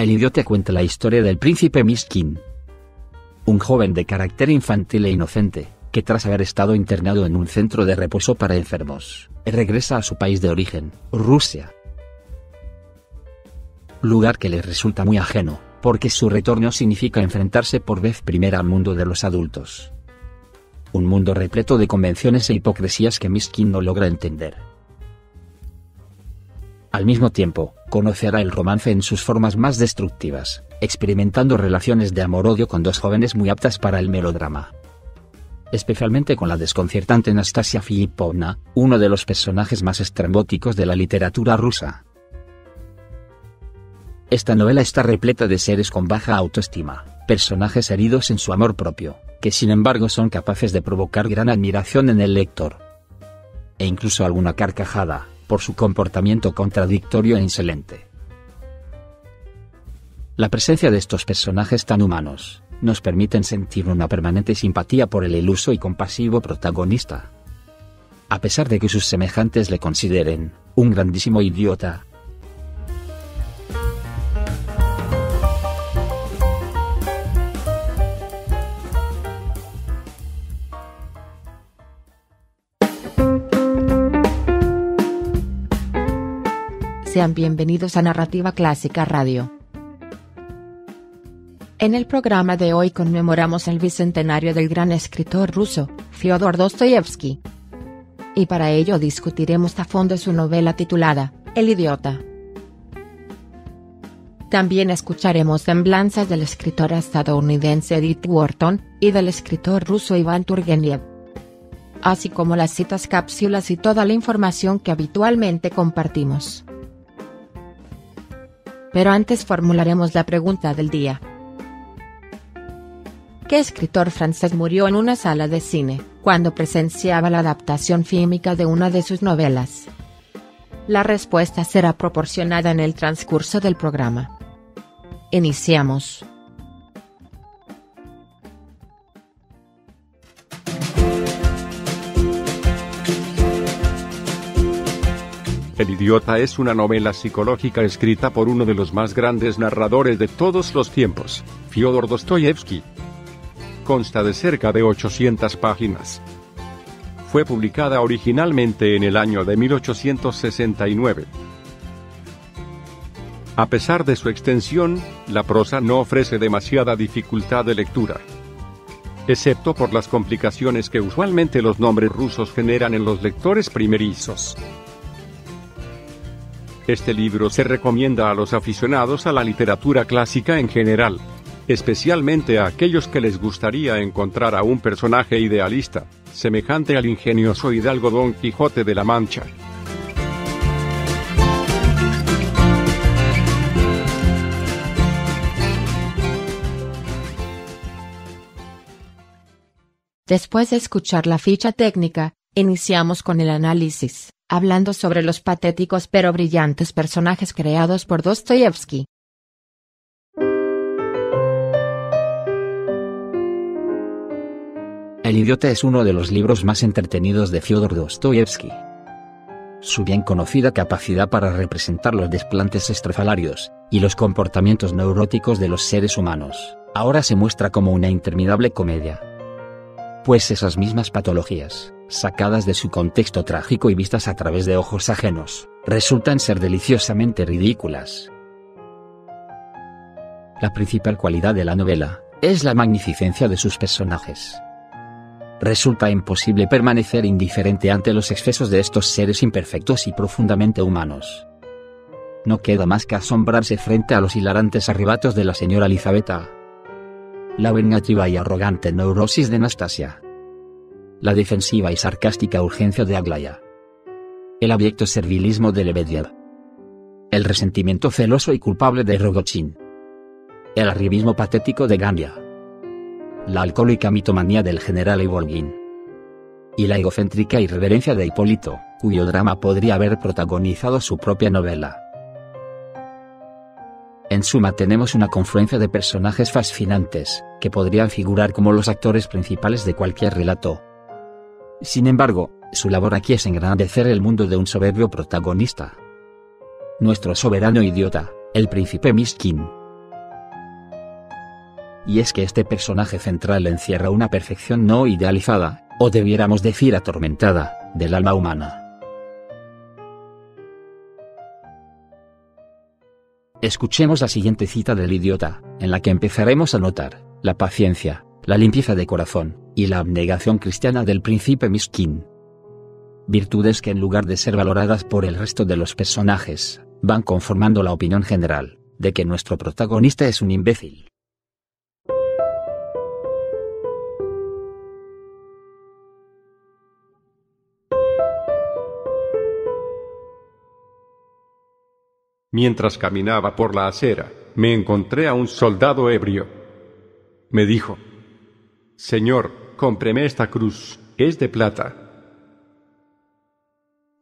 El idiota cuenta la historia del príncipe Miskin. Un joven de carácter infantil e inocente, que tras haber estado internado en un centro de reposo para enfermos, regresa a su país de origen, Rusia. Lugar que le resulta muy ajeno, porque su retorno significa enfrentarse por vez primera al mundo de los adultos. Un mundo repleto de convenciones e hipocresías que Miskin no logra entender. Al mismo tiempo, conocerá el romance en sus formas más destructivas, experimentando relaciones de amor-odio con dos jóvenes muy aptas para el melodrama. Especialmente con la desconcertante Nastasia Filipovna, uno de los personajes más estrambóticos de la literatura rusa. Esta novela está repleta de seres con baja autoestima, personajes heridos en su amor propio, que sin embargo son capaces de provocar gran admiración en el lector. E incluso alguna carcajada, por su comportamiento contradictorio e insolente. La presencia de estos personajes tan humanos, nos permiten sentir una permanente simpatía por el iluso y compasivo protagonista. A pesar de que sus semejantes le consideren un grandísimo idiota. Sean bienvenidos a Narrativa Clásica Radio. En el programa de hoy conmemoramos el bicentenario del gran escritor ruso, Fyodor Dostoyevsky. Y para ello discutiremos a fondo su novela titulada, El idiota. También escucharemos semblanzas del escritor estadounidense Edith Wharton, y del escritor ruso Iván Turgenev. Así como las citas cápsulas y toda la información que habitualmente compartimos. Pero antes formularemos la pregunta del día. ¿Qué escritor francés murió en una sala de cine, cuando presenciaba la adaptación fílmica de una de sus novelas? La respuesta será proporcionada en el transcurso del programa. Iniciamos. El idiota es una novela psicológica escrita por uno de los más grandes narradores de todos los tiempos, Fyodor Dostoyevsky. Consta de cerca de 800 páginas. Fue publicada originalmente en el año de 1869. A pesar de su extensión, la prosa no ofrece demasiada dificultad de lectura. Excepto por las complicaciones que usualmente los nombres rusos generan en los lectores primerizos. Este libro se recomienda a los aficionados a la literatura clásica en general, especialmente a aquellos que les gustaría encontrar a un personaje idealista, semejante al ingenioso hidalgo Don Quijote de la Mancha. Después de escuchar la ficha técnica, iniciamos con el análisis, hablando sobre los patéticos pero brillantes personajes creados por Dostoyevsky. El idiota es uno de los libros más entretenidos de Fyodor Dostoyevsky. Su bien conocida capacidad para representar los desplantes estrafalarios y los comportamientos neuróticos de los seres humanos, ahora se muestra como una interminable comedia. Pues esas mismas patologías, sacadas de su contexto trágico y vistas a través de ojos ajenos, resultan ser deliciosamente ridículas. La principal cualidad de la novela es la magnificencia de sus personajes. Resulta imposible permanecer indiferente ante los excesos de estos seres imperfectos y profundamente humanos. No queda más que asombrarse frente a los hilarantes arrebatos de la señora Elizaveta, la vengativa y arrogante neurosis de Nastasia, la defensiva y sarcástica urgencia de Aglaya, el abyecto servilismo de Lebedev, el resentimiento celoso y culpable de Rogochin, el arribismo patético de Gania, la alcohólica mitomanía del general Ivolgin, y la egocéntrica irreverencia de Hipólito, cuyo drama podría haber protagonizado su propia novela. En suma tenemos una confluencia de personajes fascinantes, que podrían figurar como los actores principales de cualquier relato. Sin embargo, su labor aquí es engrandecer el mundo de un soberbio protagonista. Nuestro soberano idiota, el príncipe Miskin, y es que este personaje central encierra una perfección no idealizada, o debiéramos decir atormentada, del alma humana. Escuchemos la siguiente cita del idiota, en la que empezaremos a notar la paciencia, la limpieza de corazón, y la abnegación cristiana del príncipe Miskin. Virtudes que en lugar de ser valoradas por el resto de los personajes, van conformando la opinión general, de que nuestro protagonista es un imbécil. Mientras caminaba por la acera, me encontré a un soldado ebrio. Me dijo: «Señor, cómpreme esta cruz, es de plata».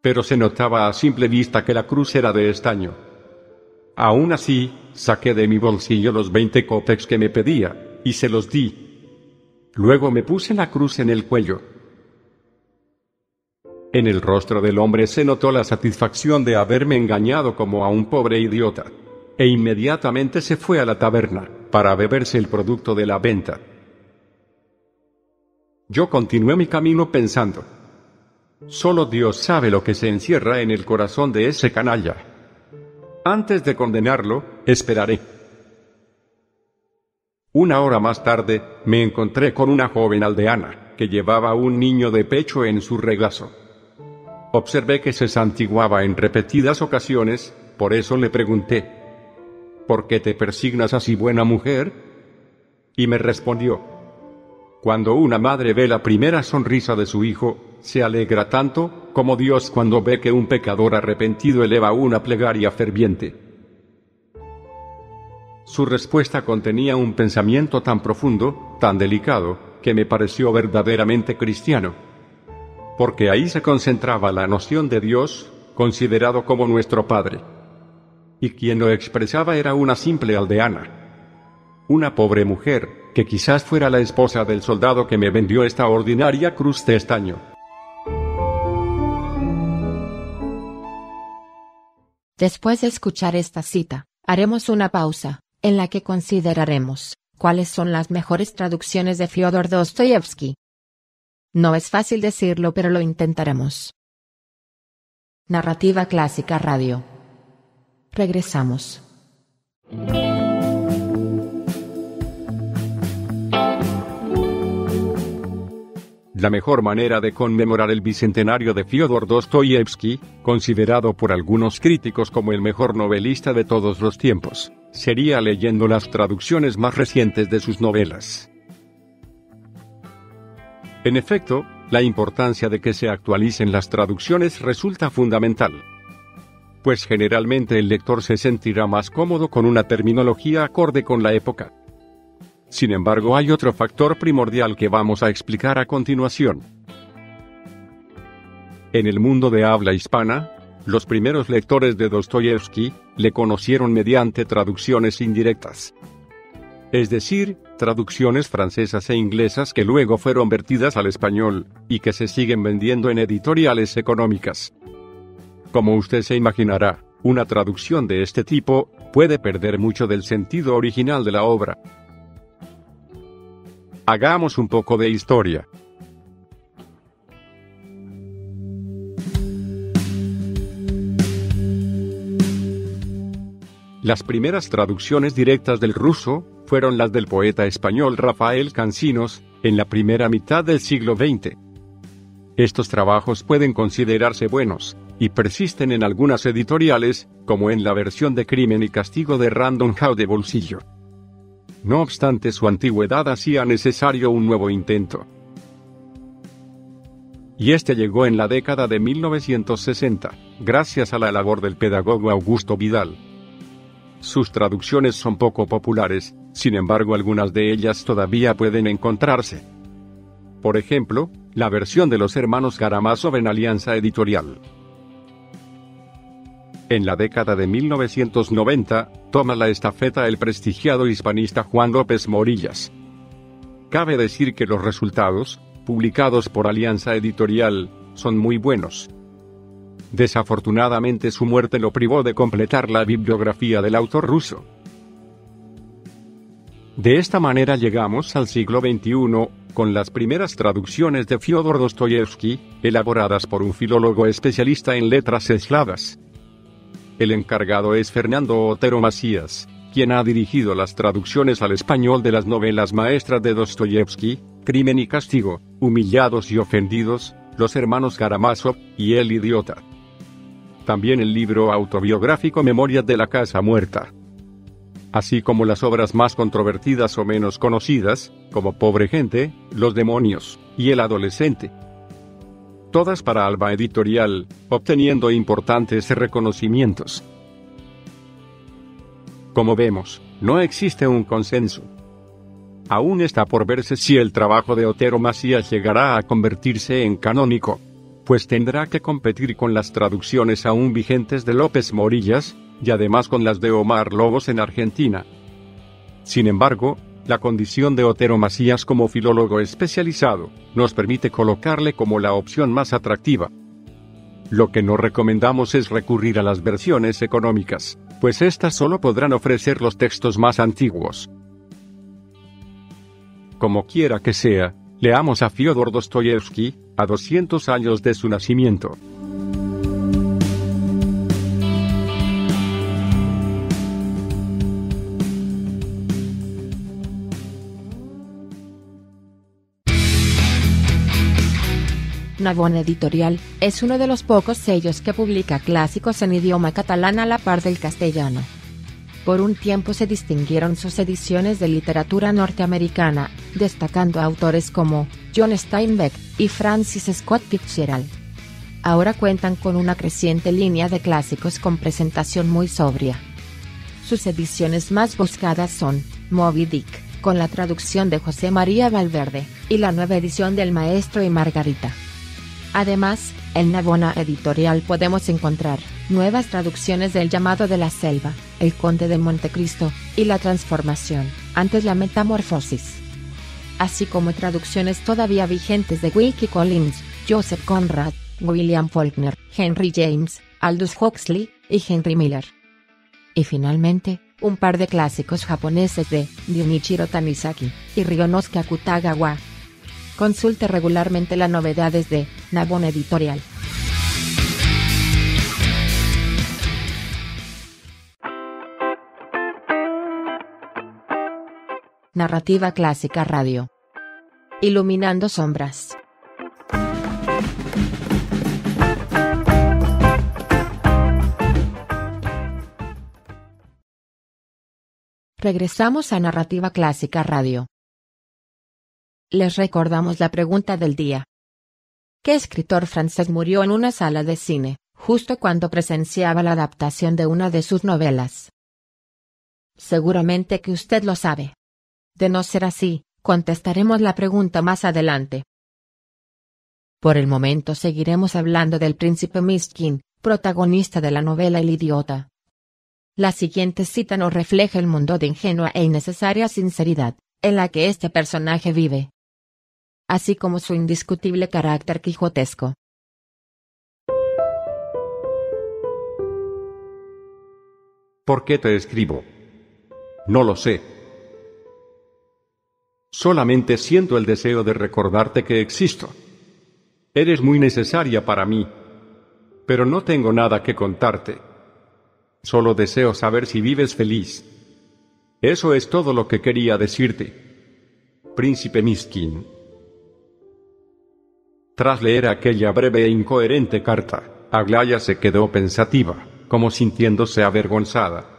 Pero se notaba a simple vista que la cruz era de estaño. Aún así, saqué de mi bolsillo los 20 cópex que me pedía, y se los di. Luego me puse la cruz en el cuello. En el rostro del hombre se notó la satisfacción de haberme engañado como a un pobre idiota, e inmediatamente se fue a la taberna, para beberse el producto de la venta. Yo continué mi camino pensando: solo Dios sabe lo que se encierra en el corazón de ese canalla. Antes de condenarlo, esperaré. Una hora más tarde, me encontré con una joven aldeana, que llevaba un niño de pecho en su regazo. Observé que se santiguaba en repetidas ocasiones, por eso le pregunté: ¿por qué te persignas así, buena mujer? Y me respondió: cuando una madre ve la primera sonrisa de su hijo, se alegra tanto como Dios cuando ve que un pecador arrepentido eleva una plegaria ferviente. Su respuesta contenía un pensamiento tan profundo, tan delicado, que me pareció verdaderamente cristiano. Porque ahí se concentraba la noción de Dios, considerado como nuestro Padre. Y quien lo expresaba era una simple aldeana. Una pobre mujer, que quizás fuera la esposa del soldado que me vendió esta ordinaria cruz de estaño. Después de escuchar esta cita, haremos una pausa, en la que consideraremos cuáles son las mejores traducciones de Fyodor Dostoyevsky. No es fácil decirlo, pero lo intentaremos. Narrativa Clásica Radio. Regresamos. La mejor manera de conmemorar el bicentenario de Fyodor Dostoyevsky, considerado por algunos críticos como el mejor novelista de todos los tiempos, sería leyendo las traducciones más recientes de sus novelas. En efecto, la importancia de que se actualicen las traducciones resulta fundamental, pues generalmente el lector se sentirá más cómodo con una terminología acorde con la época. Sin embargo, hay otro factor primordial que vamos a explicar a continuación. En el mundo de habla hispana, los primeros lectores de Dostoyevsky le conocieron mediante traducciones indirectas. Es decir, traducciones francesas e inglesas que luego fueron vertidas al español, y que se siguen vendiendo en editoriales económicas. Como usted se imaginará, una traducción de este tipo puede perder mucho del sentido original de la obra. Hagamos un poco de historia. Las primeras traducciones directas del ruso fueron las del poeta español Rafael Cansinos, en la primera mitad del siglo XX. Estos trabajos pueden considerarse buenos, y persisten en algunas editoriales, como en la versión de Crimen y Castigo de Random House de bolsillo. No obstante, su antigüedad hacía necesario un nuevo intento. Y este llegó en la década de 1960, gracias a la labor del pedagogo Augusto Vidal. Sus traducciones son poco populares, sin embargo algunas de ellas todavía pueden encontrarse. Por ejemplo, la versión de los hermanos Karamazov en Alianza Editorial. En la década de 1990, toma la estafeta el prestigiado hispanista Juan López Morillas. Cabe decir que los resultados, publicados por Alianza Editorial, son muy buenos. Desafortunadamente su muerte lo privó de completar la bibliografía del autor ruso. De esta manera llegamos al siglo XXI, con las primeras traducciones de Fyodor Dostoyevsky, elaboradas por un filólogo especialista en letras eslavas. El encargado es Fernando Otero Macías, quien ha dirigido las traducciones al español de las novelas maestras de Dostoyevsky, Crimen y Castigo, Humillados y Ofendidos, Los Hermanos Karamazov, y El Idiota. También el libro autobiográfico Memorias de la Casa Muerta. Así como las obras más controvertidas o menos conocidas, como Pobre Gente, Los Demonios, y El Adolescente. Todas para Alba Editorial, obteniendo importantes reconocimientos. Como vemos, no existe un consenso. Aún está por verse si el trabajo de Otero Macías llegará a convertirse en canónico, pues tendrá que competir con las traducciones aún vigentes de López Morillas, y además con las de Omar Lobos en Argentina. Sin embargo, la condición de Otero Macías como filólogo especializado, nos permite colocarle como la opción más atractiva. Lo que no recomendamos es recurrir a las versiones económicas, pues estas solo podrán ofrecer los textos más antiguos. Como quiera que sea, leamos a Fyodor Dostoyevsky, a 200 años de su nacimiento. Navona Editorial es uno de los pocos sellos que publica clásicos en idioma catalán a la par del castellano. Por un tiempo se distinguieron sus ediciones de literatura norteamericana, destacando autores como John Steinbeck y Francis Scott Fitzgerald. Ahora cuentan con una creciente línea de clásicos con presentación muy sobria. Sus ediciones más buscadas son Moby Dick, con la traducción de José María Valverde, y la nueva edición del Maestro y Margarita. Además, en Navona Editorial podemos encontrar nuevas traducciones del Llamado de la Selva, El Conde de Montecristo, y La Transformación, antes la Metamorfosis. Así como traducciones todavía vigentes de Wilkie Collins, Joseph Conrad, William Faulkner, Henry James, Aldous Huxley, y Henry Miller. Y finalmente, un par de clásicos japoneses de Junichiro Tanizaki y Ryonosuke Akutagawa. Consulte regularmente las novedades de Navona Editorial. Narrativa Clásica Radio. Iluminando sombras. Regresamos a Narrativa Clásica Radio. Les recordamos la pregunta del día. ¿Qué escritor francés murió en una sala de cine, justo cuando presenciaba la adaptación de una de sus novelas? Seguramente que usted lo sabe. De no ser así, contestaremos la pregunta más adelante. Por el momento seguiremos hablando del príncipe Mishkin, protagonista de la novela El Idiota. La siguiente cita nos refleja el mundo de ingenua e innecesaria sinceridad, en la que este personaje vive, así como su indiscutible carácter quijotesco. ¿Por qué te escribo? No lo sé. Solamente siento el deseo de recordarte que existo. Eres muy necesaria para mí, pero no tengo nada que contarte. Solo deseo saber si vives feliz. Eso es todo lo que quería decirte. Príncipe Mishkin. Tras leer aquella breve e incoherente carta, Aglaya se quedó pensativa, como sintiéndose avergonzada.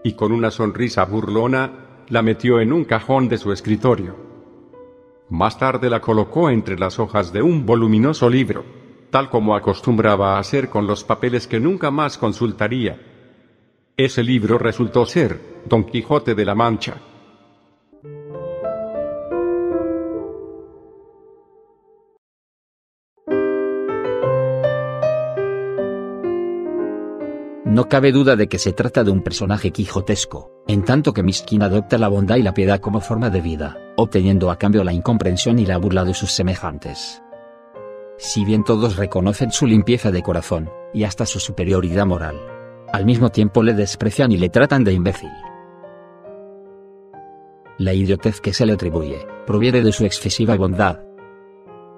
Y con una sonrisa burlona, la metió en un cajón de su escritorio. Más tarde la colocó entre las hojas de un voluminoso libro, tal como acostumbraba a hacer con los papeles que nunca más consultaría. Ese libro resultó ser Don Quijote de la Mancha. No cabe duda de que se trata de un personaje quijotesco, en tanto que Mishkin adopta la bondad y la piedad como forma de vida, obteniendo a cambio la incomprensión y la burla de sus semejantes. Si bien todos reconocen su limpieza de corazón, y hasta su superioridad moral, al mismo tiempo le desprecian y le tratan de imbécil. La idiotez que se le atribuye, proviene de su excesiva bondad,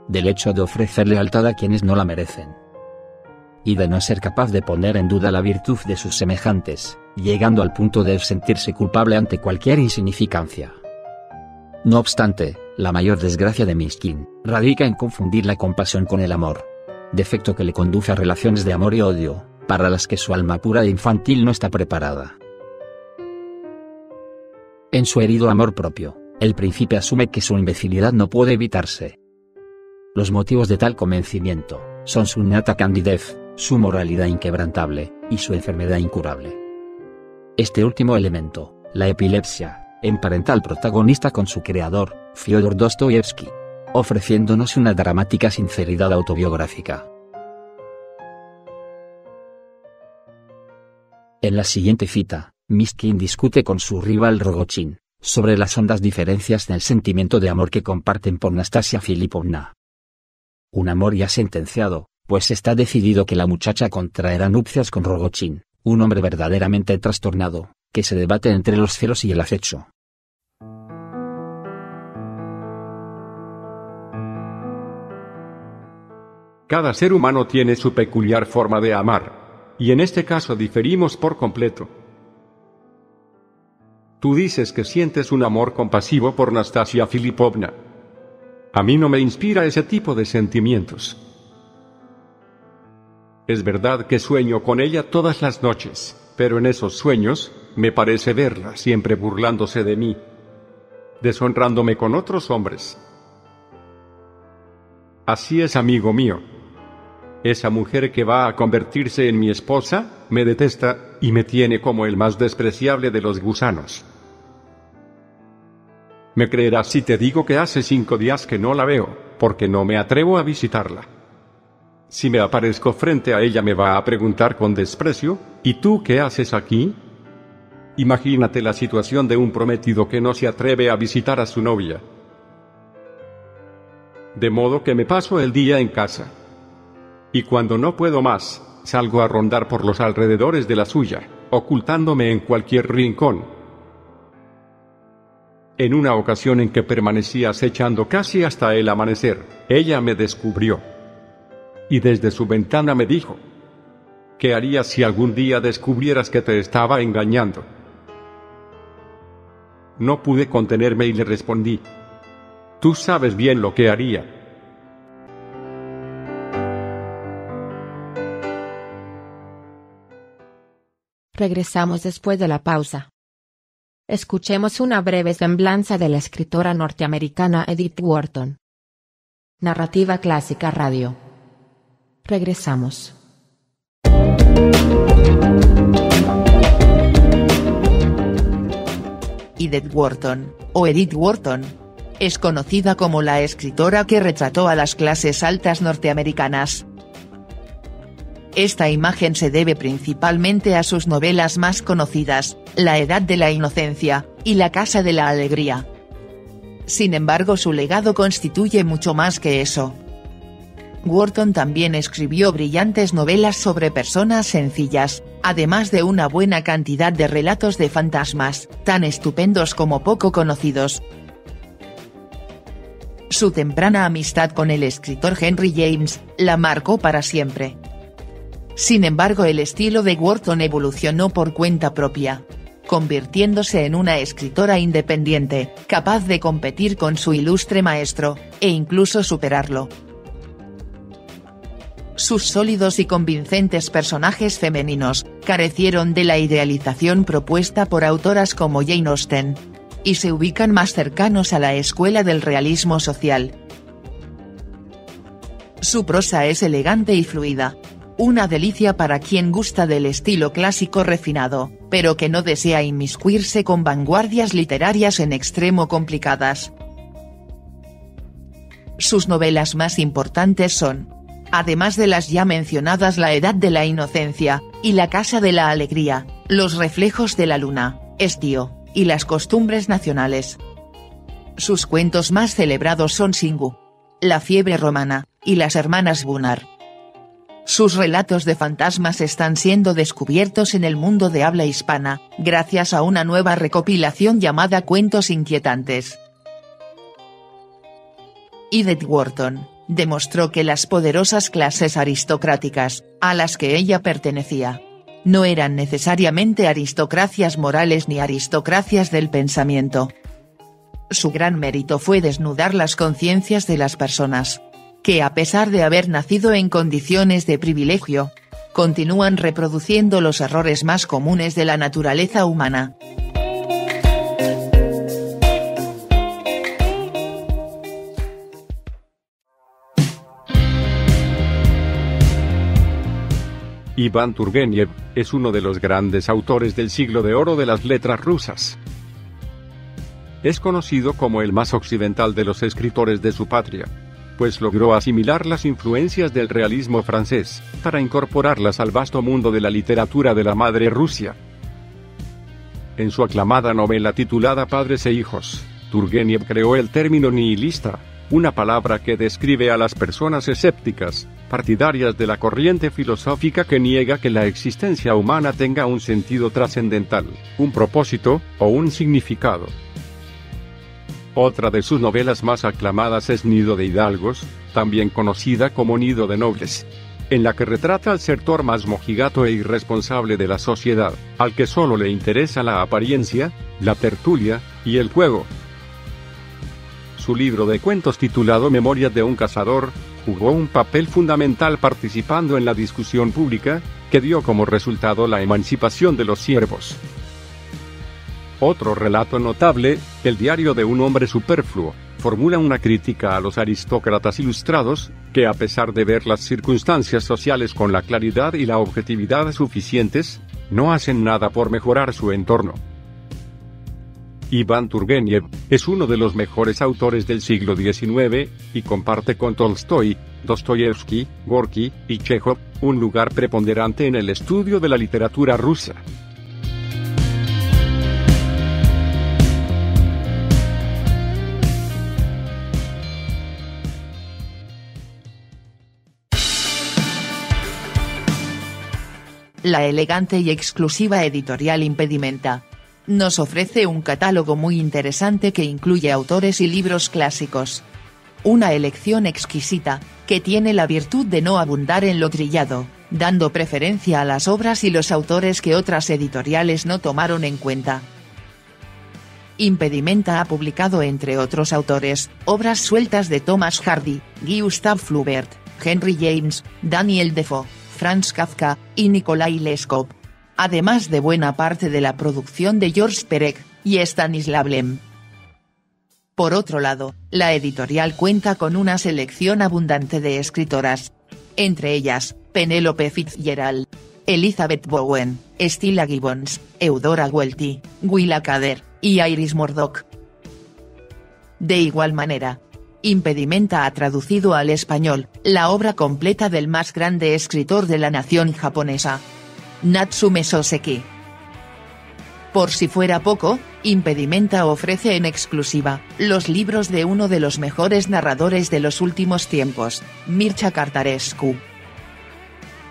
del hecho de ofrecer lealtad a quienes no la merecen, y de no ser capaz de poner en duda la virtud de sus semejantes, llegando al punto de sentirse culpable ante cualquier insignificancia. No obstante, la mayor desgracia de Miskin radica en confundir la compasión con el amor, defecto que le conduce a relaciones de amor y odio, para las que su alma pura e infantil no está preparada. En su herido amor propio, el príncipe asume que su imbecilidad no puede evitarse. Los motivos de tal convencimiento son su innata candidez, su moralidad inquebrantable, y su enfermedad incurable. Este último elemento, la epilepsia, emparenta al protagonista con su creador, Fyodor Dostoyevsky, ofreciéndonos una dramática sinceridad autobiográfica. En la siguiente cita, Miskin discute con su rival Rogochin sobre las hondas diferencias en el sentimiento de amor que comparten por Nastasia Filipovna. Un amor ya sentenciado, pues está decidido que la muchacha contraerá nupcias con Rogochin, un hombre verdaderamente trastornado, que se debate entre los celos y el acecho. Cada ser humano tiene su peculiar forma de amar, y en este caso diferimos por completo. Tú dices que sientes un amor compasivo por Nastasia Filipovna. A mí no me inspira ese tipo de sentimientos. Es verdad que sueño con ella todas las noches, pero en esos sueños, me parece verla siempre burlándose de mí, deshonrándome con otros hombres. Así es, amigo mío. Esa mujer que va a convertirse en mi esposa, me detesta, y me tiene como el más despreciable de los gusanos. Me creerás si te digo que hace 5 días que no la veo, porque no me atrevo a visitarla. Si me aparezco frente a ella me va a preguntar con desprecio, ¿y tú qué haces aquí? Imagínate la situación de un prometido que no se atreve a visitar a su novia. De modo que me paso el día en casa. Y cuando no puedo más, salgo a rondar por los alrededores de la suya, ocultándome en cualquier rincón. En una ocasión en que permanecí acechando casi hasta el amanecer, ella me descubrió. Y desde su ventana me dijo: ¿qué harías si algún día descubrieras que te estaba engañando? No pude contenerme y le respondí: tú sabes bien lo que haría. Regresamos después de la pausa. Escuchemos una breve semblanza de la escritora norteamericana Edith Wharton. Narrativa Clásica Radio. Regresamos. Edith Wharton, o Edith Wharton, es conocida como la escritora que retrató a las clases altas norteamericanas. Esta imagen se debe principalmente a sus novelas más conocidas, La Edad de la Inocencia, y La Casa de la Alegría. Sin embargo, su legado constituye mucho más que eso. Wharton también escribió brillantes novelas sobre personas sencillas, además de una buena cantidad de relatos de fantasmas, tan estupendos como poco conocidos. Su temprana amistad con el escritor Henry James, la marcó para siempre. Sin embargo, el estilo de Wharton evolucionó por cuenta propia, convirtiéndose en una escritora independiente, capaz de competir con su ilustre maestro, e incluso superarlo. Sus sólidos y convincentes personajes femeninos, carecieron de la idealización propuesta por autoras como Jane Austen, y se ubican más cercanos a la escuela del realismo social. Su prosa es elegante y fluida. Una delicia para quien gusta del estilo clásico refinado, pero que no desea inmiscuirse con vanguardias literarias en extremo complicadas. Sus novelas más importantes son, además de las ya mencionadas La Edad de la Inocencia, y La Casa de la Alegría, Los Reflejos de la Luna, Estío, y Las Costumbres Nacionales. Sus cuentos más celebrados son Singu, La Fiebre Romana, y Las Hermanas Bunnar. Sus relatos de fantasmas están siendo descubiertos en el mundo de habla hispana, gracias a una nueva recopilación llamada Cuentos Inquietantes. Edith Wharton demostró que las poderosas clases aristocráticas, a las que ella pertenecía, no eran necesariamente aristocracias morales ni aristocracias del pensamiento. Su gran mérito fue desnudar las conciencias de las personas, que a pesar de haber nacido en condiciones de privilegio, continúan reproduciendo los errores más comunes de la naturaleza humana. Iván Turgeniev es uno de los grandes autores del siglo de oro de las letras rusas. Es conocido como el más occidental de los escritores de su patria, pues logró asimilar las influencias del realismo francés, para incorporarlas al vasto mundo de la literatura de la madre Rusia. En su aclamada novela titulada Padres e Hijos, Turgeniev creó el término nihilista, una palabra que describe a las personas escépticas, partidarias de la corriente filosófica que niega que la existencia humana tenga un sentido trascendental, un propósito, o un significado. Otra de sus novelas más aclamadas es Nido de Hidalgos, también conocida como Nido de Nobles, en la que retrata al sector más mojigato e irresponsable de la sociedad, al que solo le interesa la apariencia, la tertulia, y el juego. Su libro de cuentos titulado Memorias de un cazador, jugó un papel fundamental participando en la discusión pública, que dio como resultado la emancipación de los siervos. Otro relato notable, El diario de un hombre superfluo, formula una crítica a los aristócratas ilustrados, que a pesar de ver las circunstancias sociales con la claridad y la objetividad suficientes, no hacen nada por mejorar su entorno. Iván Turgeniev es uno de los mejores autores del siglo XIX, y comparte con Tolstói, Dostoyevsky, Gorky y Chekhov un lugar preponderante en el estudio de la literatura rusa. La elegante y exclusiva editorial Impedimenta nos ofrece un catálogo muy interesante que incluye autores y libros clásicos. Una elección exquisita, que tiene la virtud de no abundar en lo trillado, dando preferencia a las obras y los autores que otras editoriales no tomaron en cuenta. Impedimenta ha publicado entre otros autores, obras sueltas de Thomas Hardy, Gustave Flaubert, Henry James, Daniel Defoe, Franz Kafka, y Nikolai Leskov, además de buena parte de la producción de Georges Perec y Stanislav Lem. Por otro lado, la editorial cuenta con una selección abundante de escritoras, entre ellas, Penelope Fitzgerald, Elizabeth Bowen, Stella Gibbons, Eudora Welty, Willa Cather, y Iris Murdoch. De igual manera, Impedimenta ha traducido al español la obra completa del más grande escritor de la nación japonesa, Natsume Soseki. Por si fuera poco, Impedimenta ofrece en exclusiva los libros de uno de los mejores narradores de los últimos tiempos, Mircea Cartarescu.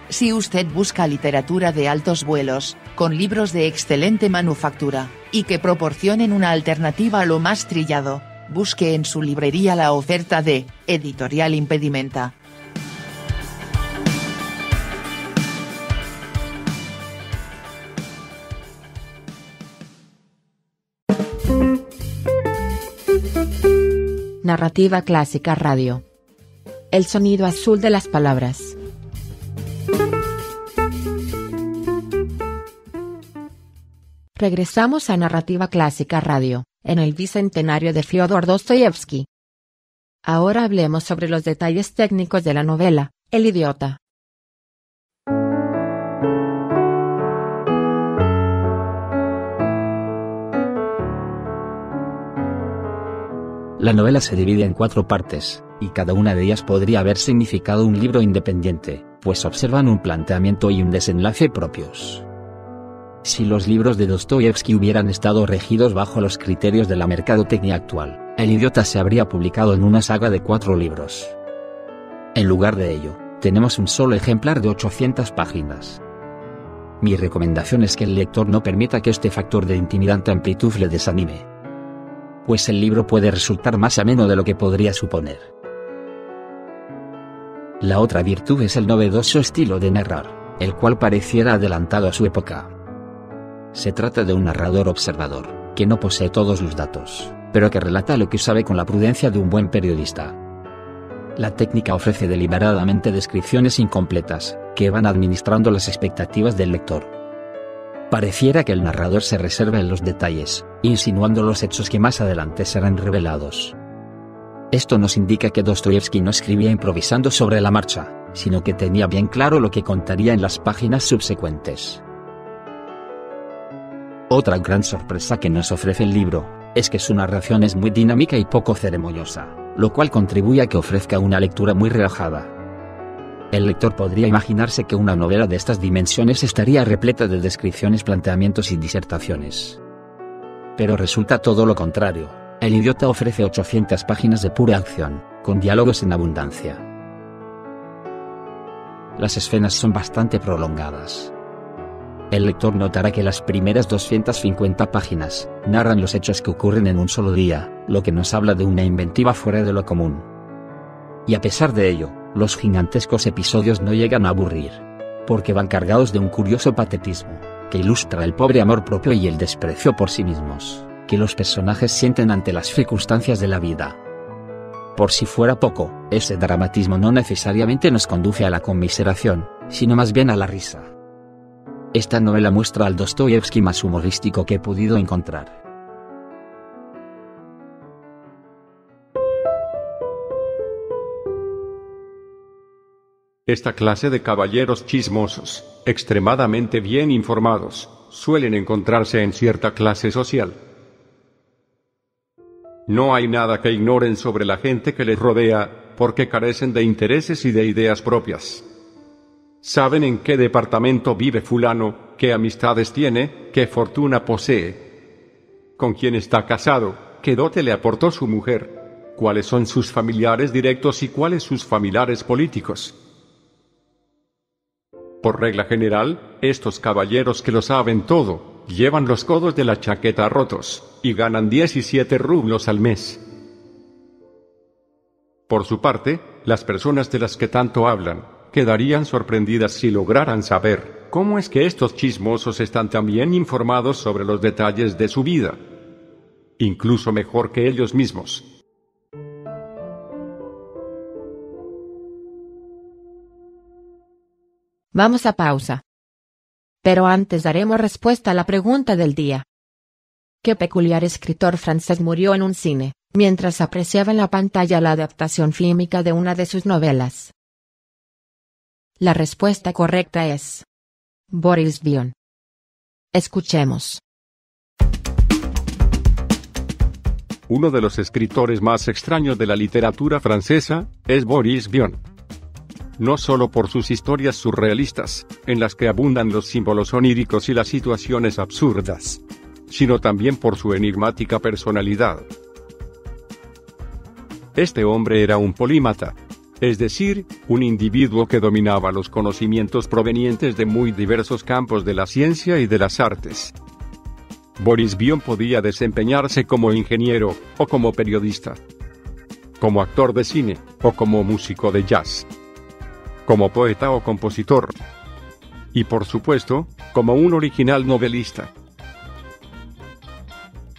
Si usted busca literatura de altos vuelos, con libros de excelente manufactura, y que proporcionen una alternativa a lo más trillado, busque en su librería la oferta de Editorial Impedimenta. Narrativa Clásica Radio. El sonido azul de las palabras. Regresamos a Narrativa Clásica Radio, en el bicentenario de Fyodor Dostoyevsky. Ahora hablemos sobre los detalles técnicos de la novela, El idiota. La novela se divide en 4 partes, y cada una de ellas podría haber significado un libro independiente, pues observan un planteamiento y un desenlace propios. Si los libros de Dostoyevsky hubieran estado regidos bajo los criterios de la mercadotecnia actual, El idiota se habría publicado en una saga de 4 libros. En lugar de ello, tenemos un solo ejemplar de 800 páginas. Mi recomendación es que el lector no permita que este factor de intimidante amplitud le desanime, pues el libro puede resultar más ameno de lo que podría suponer. La otra virtud es el novedoso estilo de narrar, el cual pareciera adelantado a su época. Se trata de un narrador observador, que no posee todos los datos, pero que relata lo que sabe con la prudencia de un buen periodista. La técnica ofrece deliberadamente descripciones incompletas, que van administrando las expectativas del lector. Pareciera que el narrador se reserva en los detalles, insinuando los hechos que más adelante serán revelados. Esto nos indica que Dostoyevski no escribía improvisando sobre la marcha, sino que tenía bien claro lo que contaría en las páginas subsecuentes. Otra gran sorpresa que nos ofrece el libro, es que su narración es muy dinámica y poco ceremoniosa, lo cual contribuye a que ofrezca una lectura muy relajada. El lector podría imaginarse que una novela de estas dimensiones estaría repleta de descripciones, planteamientos y disertaciones. Pero resulta todo lo contrario. El idiota ofrece 800 páginas de pura acción, con diálogos en abundancia. Las escenas son bastante prolongadas. El lector notará que las primeras 250 páginas narran los hechos que ocurren en un solo día, lo que nos habla de una inventiva fuera de lo común. Y a pesar de ello, los gigantescos episodios no llegan a aburrir, porque van cargados de un curioso patetismo, que ilustra el pobre amor propio y el desprecio por sí mismos, que los personajes sienten ante las circunstancias de la vida. Por si fuera poco, ese dramatismo no necesariamente nos conduce a la conmiseración, sino más bien a la risa. Esta novela muestra al Dostoyevski más humorístico que he podido encontrar. Esta clase de caballeros chismosos, extremadamente bien informados, suelen encontrarse en cierta clase social. No hay nada que ignoren sobre la gente que les rodea, porque carecen de intereses y de ideas propias. Saben en qué departamento vive fulano, qué amistades tiene, qué fortuna posee, con quién está casado, qué dote le aportó su mujer, cuáles son sus familiares directos y cuáles sus familiares políticos. Por regla general, estos caballeros que lo saben todo, llevan los codos de la chaqueta rotos, y ganan 17 rublos al mes. Por su parte, las personas de las que tanto hablan, quedarían sorprendidas si lograran saber cómo es que estos chismosos están tan bien informados sobre los detalles de su vida, incluso mejor que ellos mismos. Vamos a pausa. Pero antes daremos respuesta a la pregunta del día. ¿Qué peculiar escritor francés murió en un cine, mientras apreciaba en la pantalla la adaptación fílmica de una de sus novelas? La respuesta correcta es Boris Vian. Escuchemos. Uno de los escritores más extraños de la literatura francesa es Boris Vian. No solo por sus historias surrealistas, en las que abundan los símbolos oníricos y las situaciones absurdas, sino también por su enigmática personalidad. Este hombre era un polímata, es decir, un individuo que dominaba los conocimientos provenientes de muy diversos campos de la ciencia y de las artes. Boris Vian podía desempeñarse como ingeniero, o como periodista, como actor de cine, o como músico de jazz, como poeta o compositor, y por supuesto, como un original novelista.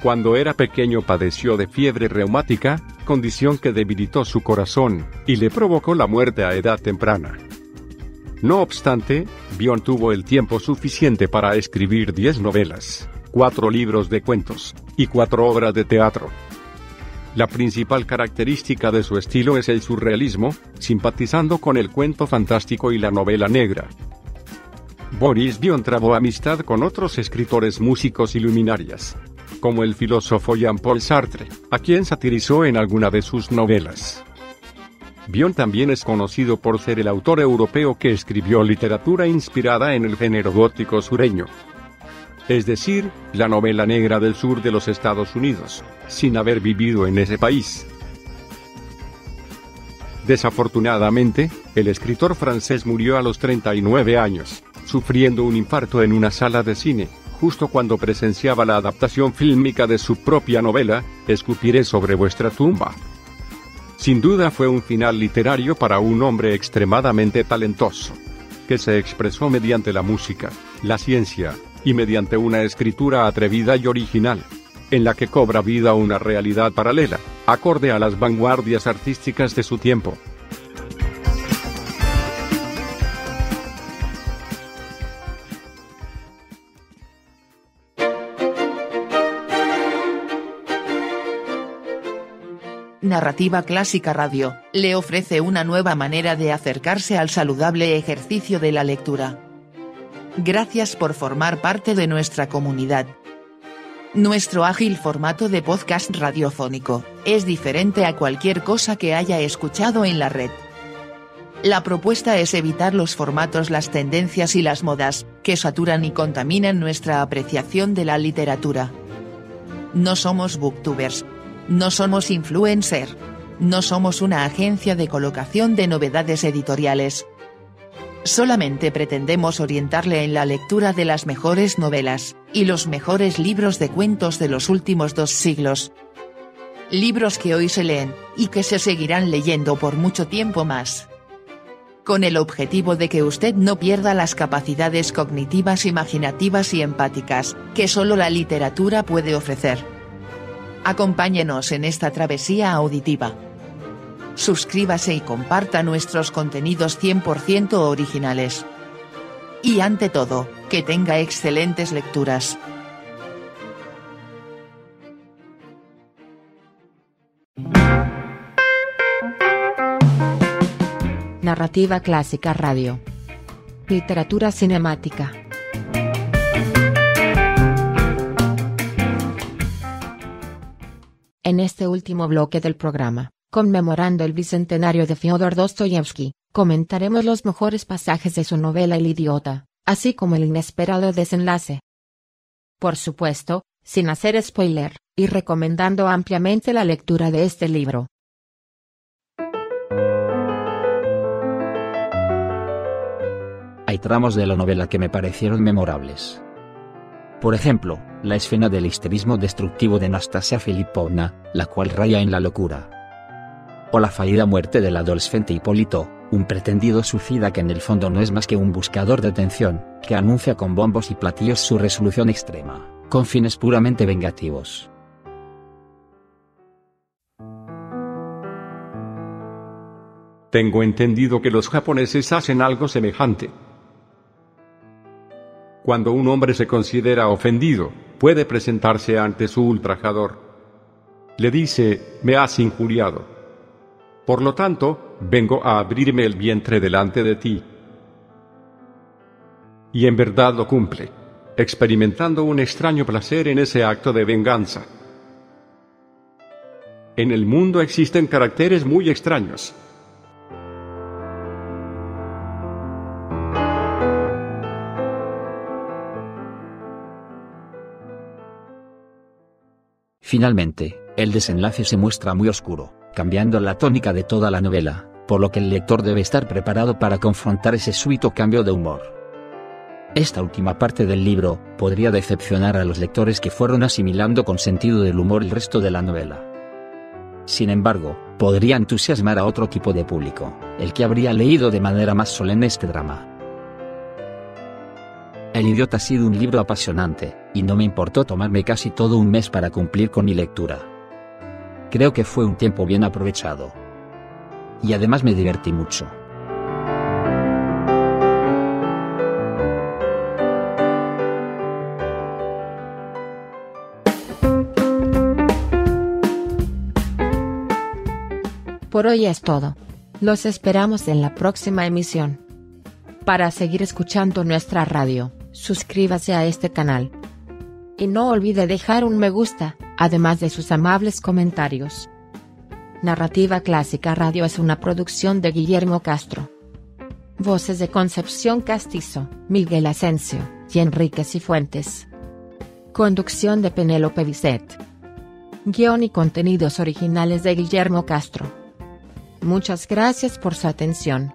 Cuando era pequeño padeció de fiebre reumática, condición que debilitó su corazón, y le provocó la muerte a edad temprana. No obstante, Vian tuvo el tiempo suficiente para escribir 10 novelas, 4 libros de cuentos, y 4 obras de teatro. La principal característica de su estilo es el surrealismo, simpatizando con el cuento fantástico y la novela negra. Boris Vian trabó amistad con otros escritores, músicos y luminarias, como el filósofo Jean-Paul Sartre, a quien satirizó en alguna de sus novelas. Vian también es conocido por ser el autor europeo que escribió literatura inspirada en el género gótico sureño, es decir, la novela negra del sur de los Estados Unidos, sin haber vivido en ese país. Desafortunadamente, el escritor francés murió a los 39 años, sufriendo un infarto en una sala de cine, justo cuando presenciaba la adaptación fílmica de su propia novela, Escupiré sobre vuestra tumba. Sin duda fue un final literario para un hombre extremadamente talentoso, que se expresó mediante la música, la ciencia, y mediante una escritura atrevida y original, en la que cobra vida una realidad paralela, acorde a las vanguardias artísticas de su tiempo. Narrativa Clásica Radio, le ofrece una nueva manera de acercarse al saludable ejercicio de la lectura. Gracias por formar parte de nuestra comunidad. Nuestro ágil formato de podcast radiofónico es diferente a cualquier cosa que haya escuchado en la red. La propuesta es evitar los formatos, las tendencias y las modas, que saturan y contaminan nuestra apreciación de la literatura. No somos booktubers. No somos influencer. No somos una agencia de colocación de novedades editoriales. Solamente pretendemos orientarle en la lectura de las mejores novelas, y los mejores libros de cuentos de los últimos 2 siglos. Libros que hoy se leen, y que se seguirán leyendo por mucho tiempo más. Con el objetivo de que usted no pierda las capacidades cognitivas, imaginativas y empáticas, que solo la literatura puede ofrecer. Acompáñenos en esta travesía auditiva. Suscríbase y comparta nuestros contenidos 100% originales. Y ante todo, que tenga excelentes lecturas. Narrativa Clásica Radio. Literatura cinemática. En este último bloque del programa, conmemorando el bicentenario de Fyodor Dostoyevsky, comentaremos los mejores pasajes de su novela El idiota, así como el inesperado desenlace. Por supuesto, sin hacer spoiler, y recomendando ampliamente la lectura de este libro. Hay tramos de la novela que me parecieron memorables. Por ejemplo, la escena del histerismo destructivo de Nastasia Filipovna, la cual raya en la locura. O la fallida muerte del adolescente Hipólito, un pretendido suicida que en el fondo no es más que un buscador de atención, que anuncia con bombos y platillos su resolución extrema, con fines puramente vengativos. Tengo entendido que los japoneses hacen algo semejante. Cuando un hombre se considera ofendido, puede presentarse ante su ultrajador. Le dice: me has injuriado. Por lo tanto, vengo a abrirme el vientre delante de ti. Y en verdad lo cumple, experimentando un extraño placer en ese acto de venganza. En el mundo existen caracteres muy extraños. Finalmente, el desenlace se muestra muy oscuro, cambiando la tónica de toda la novela, por lo que el lector debe estar preparado para confrontar ese súbito cambio de humor. Esta última parte del libro podría decepcionar a los lectores que fueron asimilando con sentido del humor el resto de la novela. Sin embargo, podría entusiasmar a otro tipo de público, el que habría leído de manera más solemne este drama. El idiota ha sido un libro apasionante, y no me importó tomarme casi todo un mes para cumplir con mi lectura. Creo que fue un tiempo bien aprovechado. Y además me divertí mucho. Por hoy es todo. Los esperamos en la próxima emisión. Para seguir escuchando nuestra radio, suscríbase a este canal. Y no olvide dejar un me gusta, además de sus amables comentarios. Narrativa Clásica Radio es una producción de Guillermo Castro. Voces de Concepción Castizo, Miguel Asensio y Enrique Cifuentes. Conducción de Penélope Bisset. Guión y contenidos originales de Guillermo Castro. Muchas gracias por su atención.